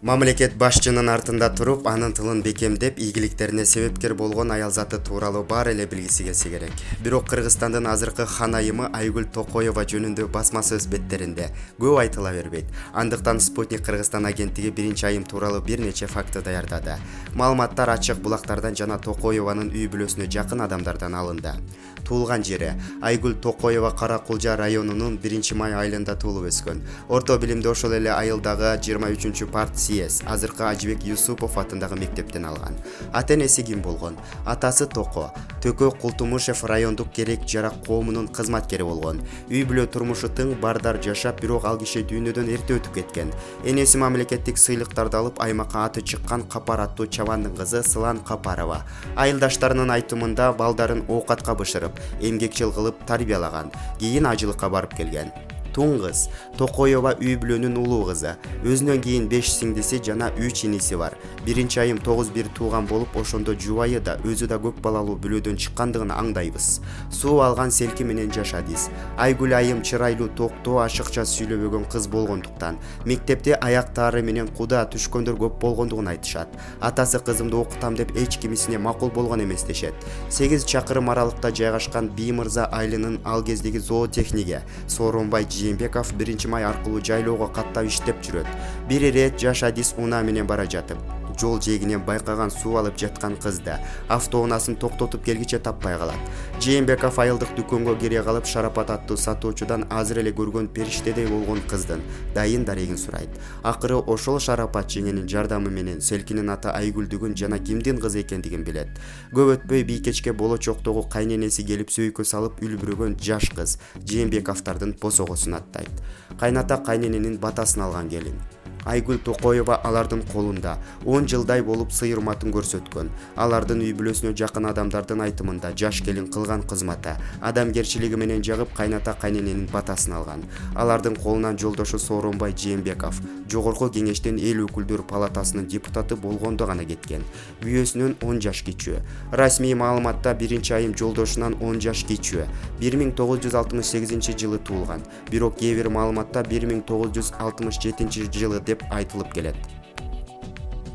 Мамлекет башчынын артында туруп, анын тылын бекемдеп, ийгиликтерине себепкер болгон аял заты тууралуу баары эле билгиси келсе керек. Бирок Кыргызстандын азыркы ханайымы Айгүл Токоева жөнүндө басма сөз беттеринде көп айтыла бербейт. Андыктан Спутник Кыргызстан агенттиги биринчи айым тууралуу бир нече факты даярдады. Маалыматтар ачык булактардан жана Токоеванын үй бүлөсүнө жакын адамдардан алынды. Туулган жери Айгүл Токоева Каракулжа районунун 1-май айылында туулуп өскөн. Орто билимди ошол эле айылдагы 23-парт азыркы Ажыбек Юсупов атындагы мектептен алган. Ата-энеси ким болгон? Атасы Токо, Төкө Култумушев райондук керек жарак коомунун кызматкери болгон. Үй бүлө турмушу тың бардар жашап, бирок ал киши дүйнөдөн эрте өтүп кеткен. Энеси мамлекеттик сыйлыктарды алып, аймакка аты чыккан Капар аттуу чабандын кызы Сылан Капарова. Айылдаштарынын айтымында балдарын оокатка бышырып, эмгекчил кылып тарбиялаган. Кийин ажылыкка барып келген. Туң кыз Токоева үй бүлөнүн улуу кызы. Өзүнөн кийин 5 сиңдиси жана 3 иниси бар. Биринчи айым 9-1 тууган болуп, ошондо жубайы да, өзү да көп балалуу бүлөдөн чыккандыгын аңдайбыз. Суу алган селки менен жашадыс. Айгүл айым чырайлуу, токтоо, ашыкча сүйлөбөгөн кыз болгондуктан мектепте аяктары менен куда түшкөндөр көп болгондугун айтышат. Атасы кызымды окутам деп эч кимисине макул болгон эмес дешет. 8 чакырым аралыкта жайгашкан Биймырза айылынын ал кездеги зоотехниги Сооронбай Жээнбеков 1-май аркылуу жайлоого каттап иштеп жүрөт. Бир ирет жашадис унаа менен бара жатып, жол жээгинен байкаган суу алып жаткан кызды автоунаасын токтотуп келгиче таппай калат. Жээнбеков айылдык дүкөнгө кире калып, Шарапат аттуу сатуучудан азыр эле көргөн периштедей болгон кыздын дайын дарегин сурайт. Акыры ошол Шарапат жеңенин жардамы менен селкинин аты Айгүлдүгүн жана кимдин кызы экендигин билет. Көп өтпөй бийкечке болочоктогу кайненеси келип сөйкө салып үлбүрөгөн жаш кыз Жээнбековдордун босогосун аттайт. Кайната кайнененин батасын алган келин. Айгүл Токоева алардын колунда 10 жылдай болуп сый урматын көрсөткөн. Алардын үй бүлөсүнө жакын адамдардын айтымында жаш келин кылган кызматы, адамгерчилиги менен жагып кайната кайнененин батасын алган. Алардын колунан жолдошу Сооронбай Жээнбеков Жогорку Кеңештин эл өкүлдөр палатасынын депутаты болгондо гана кеткен. Бүйөөсүнөн 10 жаш кичүү. Расмий маалыматта биринчи айым жолдошунан 10 жаш кичүү. 1968 жылы туулган. Бирок кээ бир маалыматта 1967 жылы деп айтылып келет.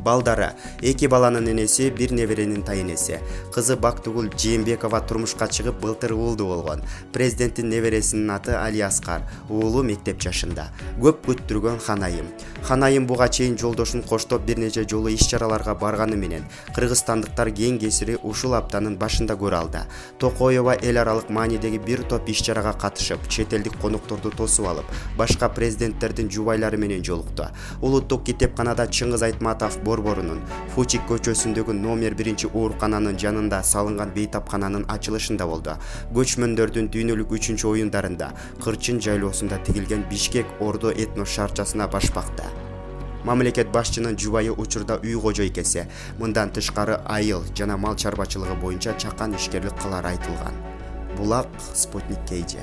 Балдары 2 баланын энеси, 1 неберенин тайнеси. Кызы Бактыгүл Жээнбекова турмушка чыгып былтыр уулду болгон. Президенттин небересинин аты Али Аскар. Уулу мектеп жашында. Көп күттүргөн ханайым. Ханайым буга чейин жолдошун коштоп бир нече жолу иш-чараларга барганы менен кыргызстандыктар кең кесири ушул аптанын башында көрө алды. Токоева эл аралык маанидеги бир топ иш-чарага катышып, чет элдик конокторду тосуп алып, башка президенттердин жубайлары менен жолукту. Улуттук китепканада Чыңгыз Айтматов Борборунун Фучик көчөсүндөгү номер 1 оорукананын жанында салынган бейтапкананын ачылышында болду. Көчмөндөрдүн дүйнөлүк 3 оюндарында Кырчын жайлоосунда тигилген Бишкек Ордо этно шаарчасына башпакта. Мамлекет башчынын жубайы учурда үй кожойкеси, мындан тышкары айыл жана мал чарбачылыгы боюнча чакан ишкерлик кылары айтылган. Булак Спутник KG.